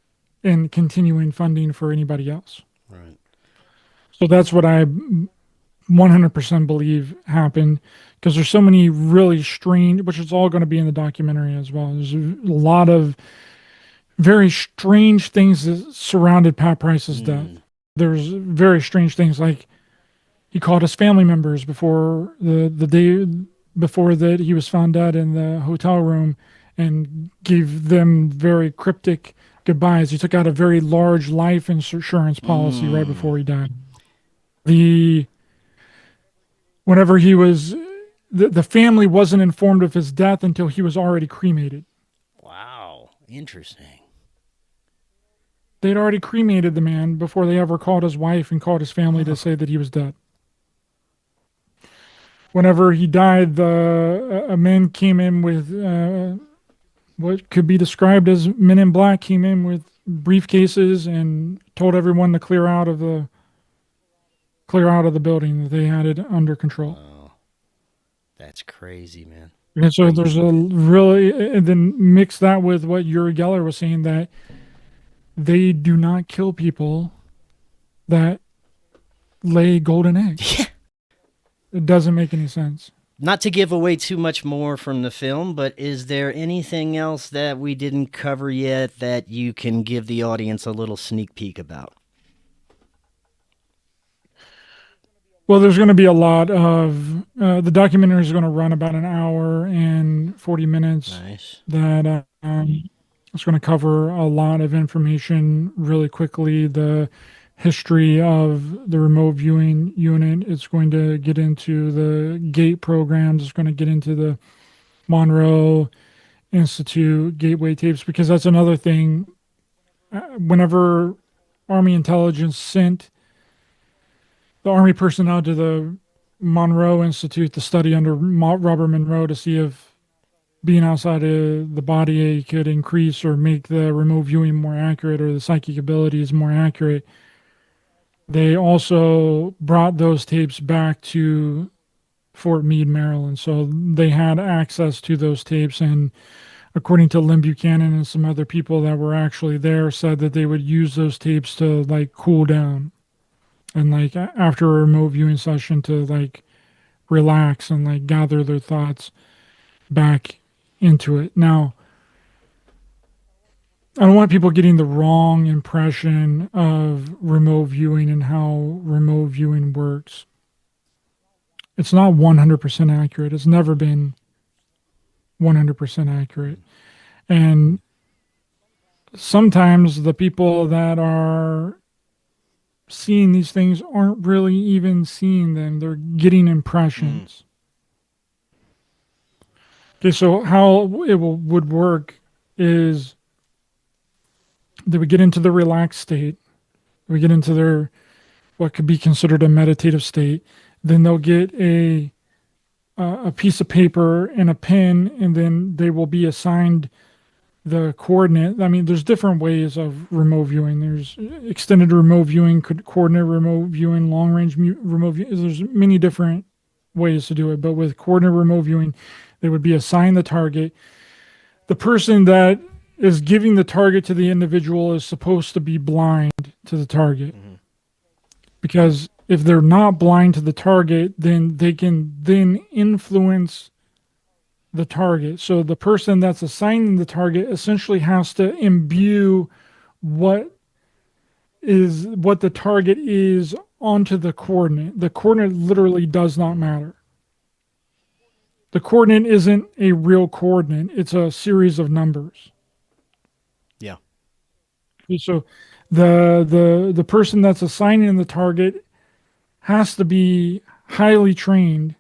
in continuing funding for anybody else. Right. So that's what I 100% believe happened, because there's so many really strange, which is all going to be in the documentary as well. There's a lot of very strange things that surrounded Pat Price's death. There's very strange things, like he called his family members before the day before that he was found dead in the hotel room and gave them very cryptic goodbyes. He took out a very large life insurance policy right before he died. Whenever he was, the family wasn't informed of his death until he was already cremated. Wow, interesting. They'd already cremated the man before they ever called his wife and called his family to say that he was dead. Whenever he died, a man came in with what could be described as Men in Black, came in with briefcases and told everyone to clear out of the clear out of the building, that they had it under control. Oh, that's crazy, man. And so there's a really, and then mix that with what Uri Geller was saying, that they do not kill people that lay golden eggs. Yeah. It doesn't make any sense. Not to give away too much more from the film, but is there anything else that we didn't cover yet that you can give the audience a little sneak peek about? Well, there's going to be a lot of, the documentary is going to run about an hour and 40 minutes. Nice. That it's going to cover a lot of information really quickly. The history of the remote viewing unit. It's going to get into the GATE programs. It's going to get into the Monroe Institute gateway tapes, because that's another thing. Whenever Army intelligence sent the Army personnel to the Monroe Institute to study under Robert Monroe to see if being outside of the body could increase or make the remote viewing more accurate or the psychic abilities more accurate, they also brought those tapes back to Fort Meade, Maryland. So they had access to those tapes. And according to Lynn Buchanan and some other people that were actually there, said that they would use those tapes to like cool down. And like after a remote viewing session to like relax and like gather their thoughts back into it. Now, I don't want people getting the wrong impression of remote viewing and how remote viewing works. It's not 100% accurate. It's never been 100% accurate. And sometimes the people that are seeing these things aren't really even seeing them. They're getting impressions. Okay, so how it would work is they would get into the relaxed state. They would get into their, what could be considered a meditative state. Then they'll get a piece of paper and a pen, and then they will be assigned the coordinate. I mean, there's different ways of remote viewing. There's extended remote viewing, coordinate remote viewing, long range remote viewing. There's many different ways to do it. But with coordinate remote viewing, they would be assigned the target. The person that is giving the target to the individual is supposed to be blind to the target. Because if they're not blind to the target, then they can then influence the target. So the person that's assigning the target essentially has to imbue what the target is onto the coordinate. The coordinate literally does not matter. The coordinate isn't a real coordinate. It's a series of numbers. Yeah. So the person that's assigning the target has to be highly trained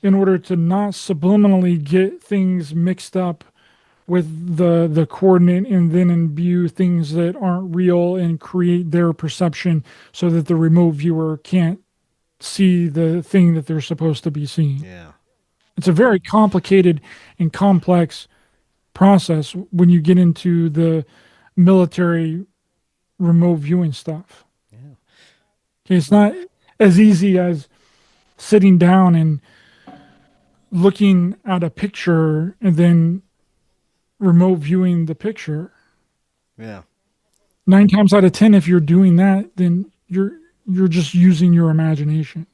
in order to not subliminally get things mixed up with the coordinate and then imbue things that aren't real and create their perception so that the remote viewer can't see the thing that they're supposed to be seeing. Yeah. It's a very complicated and complex process when you get into the military remote viewing stuff. Yeah. Okay, it's not as easy as sitting down and looking at a picture and then remote viewing the picture. Yeah. 9 times out of 10, if you're doing that, then you're just using your imagination.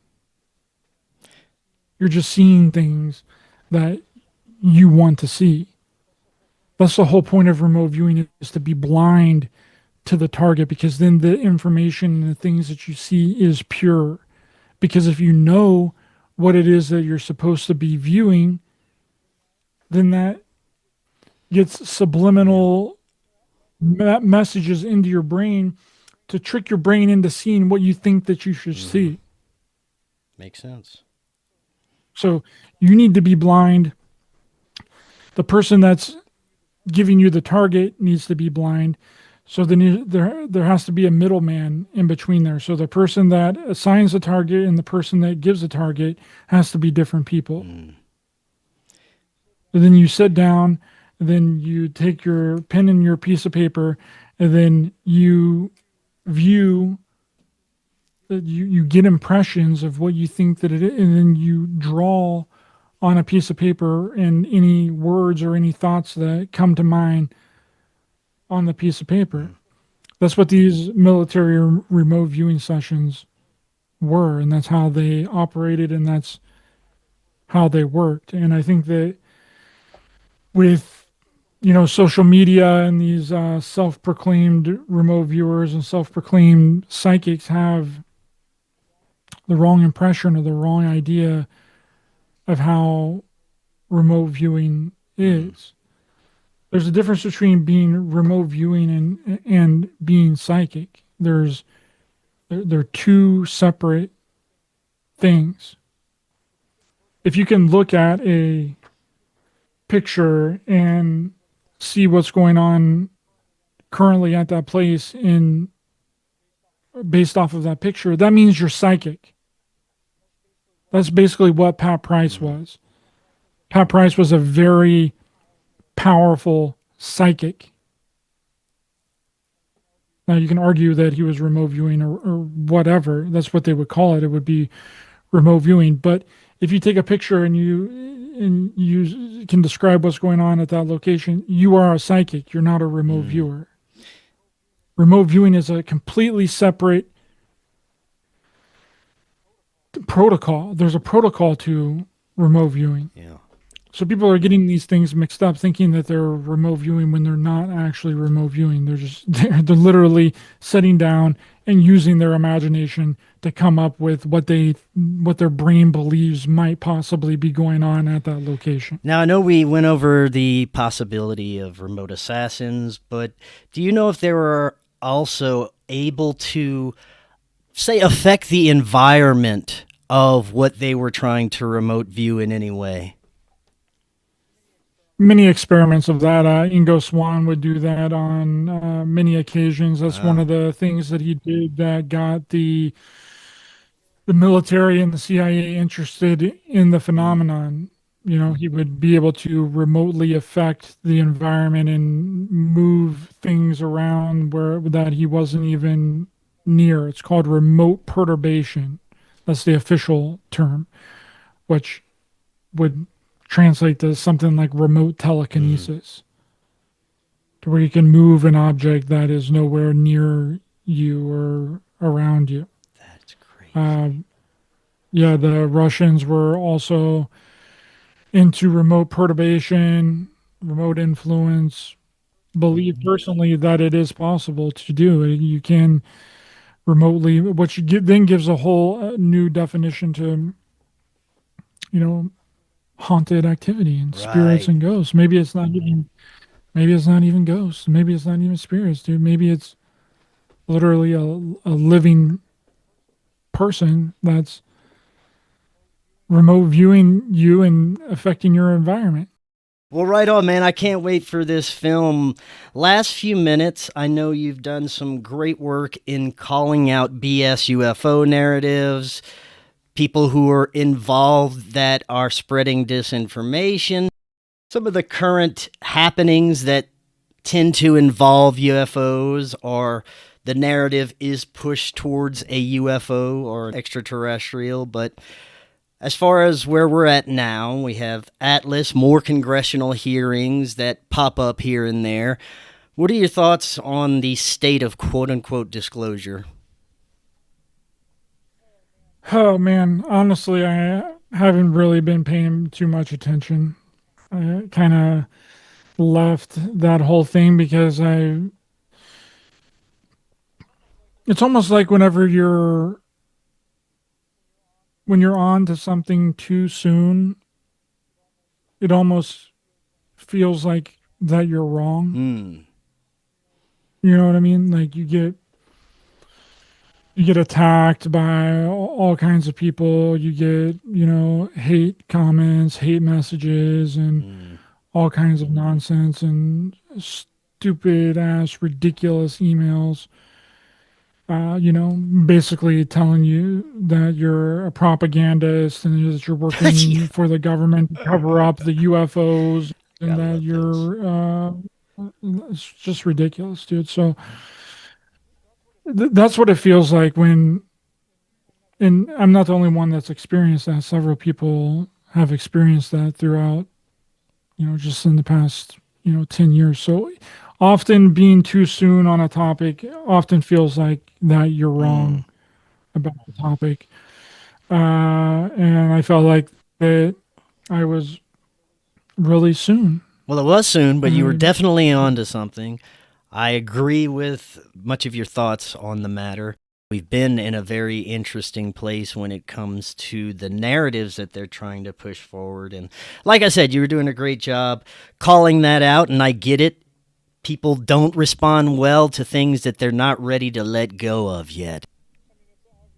You're just seeing things that you want to see. That's the whole point of remote viewing, is to be blind to the target, because then the information and the things that you see is pure. Because if you know what it is that you're supposed to be viewing, then that gets subliminal messages into your brain to trick your brain into seeing what you think that you should see. Makes sense. So you need to be blind. The person that's giving you the target needs to be blind. So then there has to be a middleman in between there. So the person that assigns the target and the person that gives the target has to be different people. And then you sit down, and then you take your pen and your piece of paper, and then you view you get impressions of what you think that it is, and then you draw on a piece of paper and any words or any thoughts that come to mind on the piece of paper. That's what these military remote viewing sessions were, and that's how they operated, and that's how they worked. And I think that with social media and these self-proclaimed remote viewers and self-proclaimed psychics have the wrong impression or the wrong idea of how remote viewing is. There's a difference between being remote viewing and being psychic. They're two separate things. If you can look at a picture and see what's going on currently at that place based off of that picture, that means you're psychic. That's basically what Pat Price was. Pat Price was a very powerful psychic. Now you can argue that he was remote viewing or whatever. That's what they would call it. It would be remote viewing. But if you take a picture and you can describe what's going on at that location, you are a psychic. You're not a remote viewer. Remote viewing is a completely separate protocol. There's a protocol to remote viewing. Yeah. So people are getting these things mixed up, thinking that they're remote viewing when they're not actually remote viewing. They're literally sitting down and using their imagination to come up with what their brain believes might possibly be going on at that location. Now, I know we went over the possibility of remote assassins, but do you know if they were also able to, say, affect the environment of what they were trying to remote view in any way? Many experiments of that. Ingo Swann would do that on many occasions. That's one of the things that he did that got the military and the CIA interested in the phenomenon. He would be able to remotely affect the environment and move things around that he wasn't even near. It's called remote perturbation. That's the official term, which would translate to something like remote telekinesis, to where you can move an object that is nowhere near you or around you. That's crazy. Yeah, the Russians were also into remote perturbation, remote influence. Believe personally that it is possible to do it. You can remotely, which then gives a whole new definition to, haunted activity and spirits and ghosts. Maybe it's not even ghosts. Maybe it's not even spirits, dude. Maybe it's literally a living person that's remote viewing you and affecting your environment. Well, right on, man. I can't wait for this film. Last few minutes, I know you've done some great work in calling out BS UFO narratives, people who are involved that are spreading disinformation, some of the current happenings that tend to involve UFOs, or the narrative is pushed towards a UFO or an extraterrestrial. But as far as where we're at now, we have Atlas, more congressional hearings that pop up here and there. What are your thoughts on the state of quote-unquote disclosure? Oh man, honestly, I haven't really been paying too much attention. I kind of left that whole thing because it's almost like when you're on to something too soon, it almost feels like that you're wrong. You know what I mean? Like you get attacked by all kinds of people. You get, hate comments, hate messages, and all kinds of nonsense and stupid ass, ridiculous emails. Basically telling you that you're a propagandist and that you're working for the government to cover up the UFOs and that you're, it's just ridiculous, dude. So that's what it feels like when and I'm not the only one that's experienced that. Several people have experienced that throughout, just in the past, 10 years. So often being too soon on a topic often feels like that you're wrong about the topic. And I felt like that I was really soon. Well, it was soon, but you were And definitely onto something. I agree with much of your thoughts on the matter. We've been in a very interesting place when it comes to the narratives that they're trying to push forward. And like I said, you were doing a great job calling that out, and I get it. People don't respond well to things that they're not ready to let go of yet.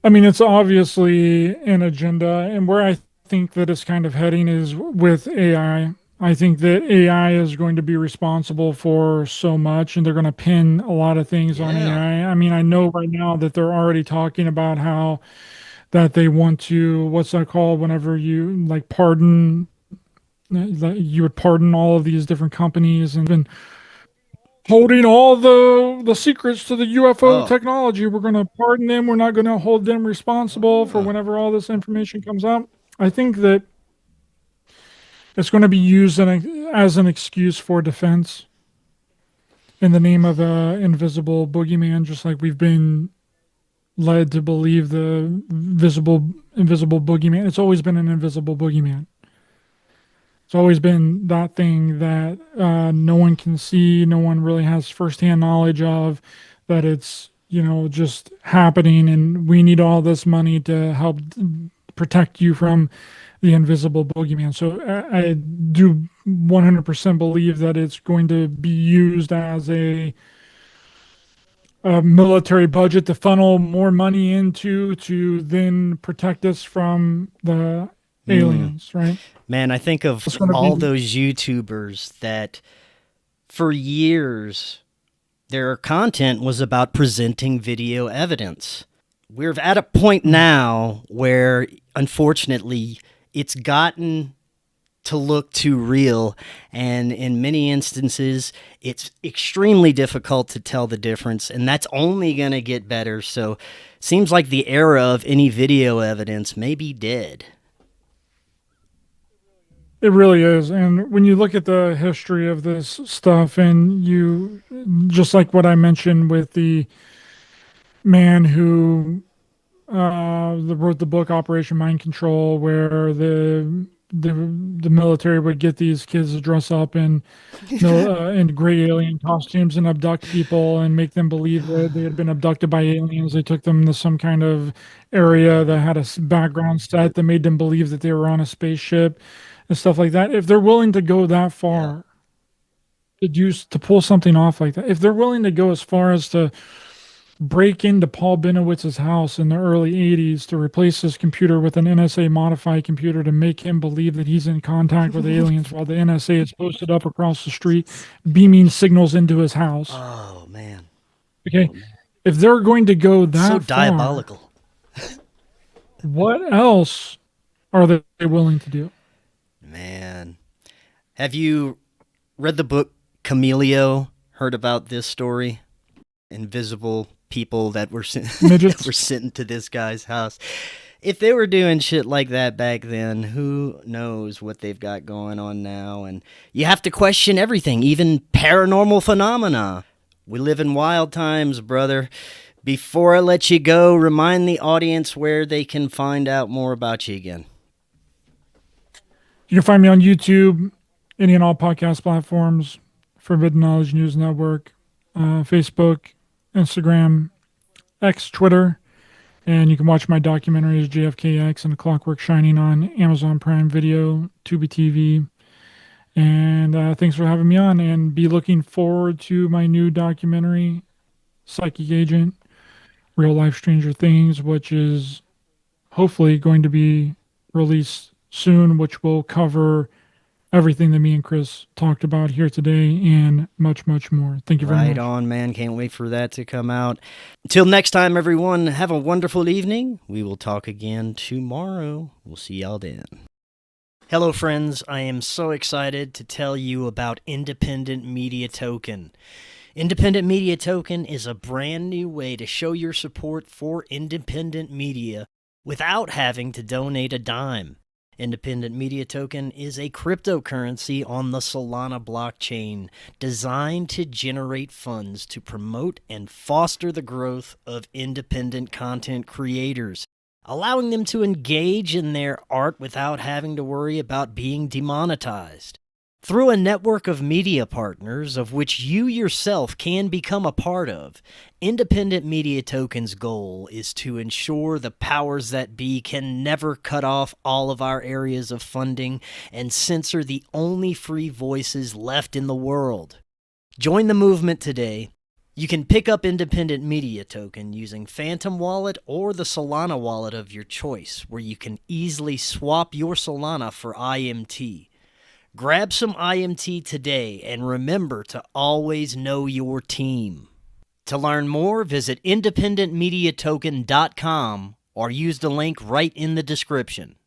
I mean, it's obviously an agenda, and where I think that it's kind of heading is with AI. I think that AI is going to be responsible for so much, and they're going to pin a lot of things on Yeah. AI. I mean, I know right now that they're already talking about how that they want to, what's that called, whenever you like pardon, that you would pardon all of these different companies and been holding all the secrets to the UFO Oh. technology. We're going to pardon them. We're not going to hold them responsible for whenever all this information comes out. I think that it's going to be used as an excuse for defense in the name of a invisible boogeyman, just like we've been led to believe the invisible boogeyman. It's always been an invisible boogeyman. It's always been that thing that no one can see, no one really has firsthand knowledge of, that it's, just happening, and we need all this money to help protect you from the invisible boogeyman. So I do 100% believe that it's going to be used as a military budget to funnel more money into to then protect us from the aliens, right? Man, I think of It's gonna all be those YouTubers that for years their content was about presenting video evidence. We're at a point now where, unfortunately, it's gotten to look too real, and in many instances, it's extremely difficult to tell the difference, and that's only going to get better. So, seems like the era of any video evidence may be dead. It really is. And when you look at the history of this stuff, and you, just like what I mentioned with the man who wrote the book Operation Mind Control, where the military would get these kids to dress up in gray alien costumes and abduct people and make them believe that they had been abducted by aliens. They took them to some kind of area that had a background set that made them believe that they were on a spaceship and stuff like that. If they're willing to go that far to pull something off like that, if they're willing to go as far as to break into Paul Benowitz's house in the early 80s to replace his computer with an NSA modified computer to make him believe that he's in contact with aliens while the NSA is posted up across the street beaming signals into his house. Oh, man. Okay. If they're going to go that So far, diabolical. what else are they willing to do? Man. Have you read the book Camelio? Heard about this story? Invisible people that were that were sent to this guy's house. If they were doing shit like that back then, who knows what they've got going on now? And you have to question everything, even paranormal phenomena. We live in wild times, brother. Before I let you go, remind the audience where they can find out more about you again. You can find me on YouTube, any and all podcast platforms, Forbidden Knowledge News Network, Facebook, Instagram, X, Twitter, and you can watch my documentaries JFKX and Clockwork Shining on Amazon Prime Video, Tubi TV. And thanks for having me on, and be looking forward to my new documentary, Psychic Agent, Real Life Stranger Things, which is hopefully going to be released soon, which will cover everything that me and Chris talked about here today and much, much more. Thank you very much. Right on, man. Can't wait for that to come out. Until next time, everyone, have a wonderful evening. We will talk again tomorrow. We'll see y'all then. Hello, friends. I am so excited to tell you about Independent Media Token. Independent Media Token is a brand new way to show your support for independent media without having to donate a dime. Independent Media Token is a cryptocurrency on the Solana blockchain designed to generate funds to promote and foster the growth of independent content creators, allowing them to engage in their art without having to worry about being demonetized. Through a network of media partners, of which you yourself can become a part of, Independent Media Token's goal is to ensure the powers that be can never cut off all of our areas of funding and censor the only free voices left in the world. Join the movement today. You can pick up Independent Media Token using Phantom Wallet or the Solana wallet of your choice, where you can easily swap your Solana for IMT. Grab some IMT today and remember to always know your team. To learn more, visit independentmediatoken.com or use the link right in the description.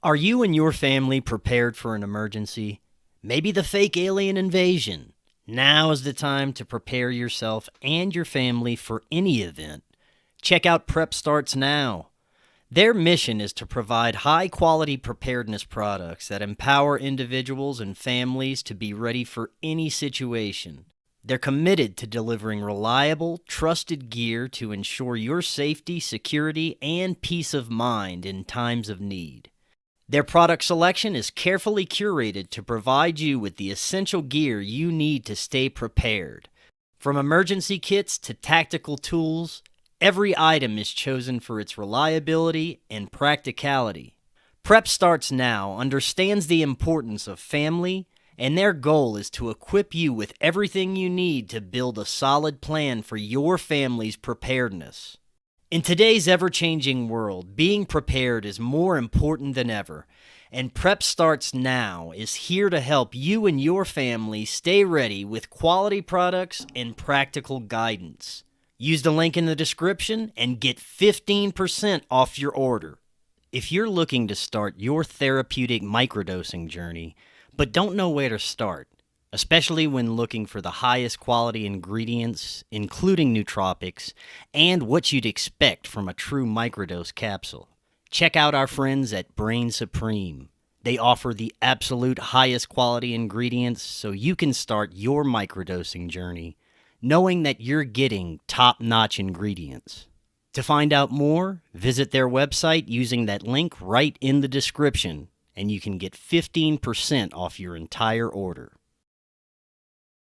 Are you and your family prepared for an emergency? Maybe the fake alien invasion? Now is the time to prepare yourself and your family for any event. Check out Prep Starts Now. Their mission is to provide high-quality preparedness products that empower individuals and families to be ready for any situation. They're committed to delivering reliable, trusted gear to ensure your safety, security, and peace of mind in times of need. Their product selection is carefully curated to provide you with the essential gear you need to stay prepared. From emergency kits to tactical tools, every item is chosen for its reliability and practicality. Prep Starts Now understands the importance of family, and their goal is to equip you with everything you need to build a solid plan for your family's preparedness. In today's ever-changing world, being prepared is more important than ever, and Prep Starts Now is here to help you and your family stay ready with quality products and practical guidance. Use the link in the description and get 15% off your order. If you're looking to start your therapeutic microdosing journey, but don't know where to start, especially when looking for the highest quality ingredients, including nootropics, and what you'd expect from a true microdose capsule, check out our friends at Brainsupreme. They offer the absolute highest quality ingredients so you can start your microdosing journey knowing that you're getting top-notch ingredients. To find out more, visit their website using that link right in the description, and you can get 15% off your entire order.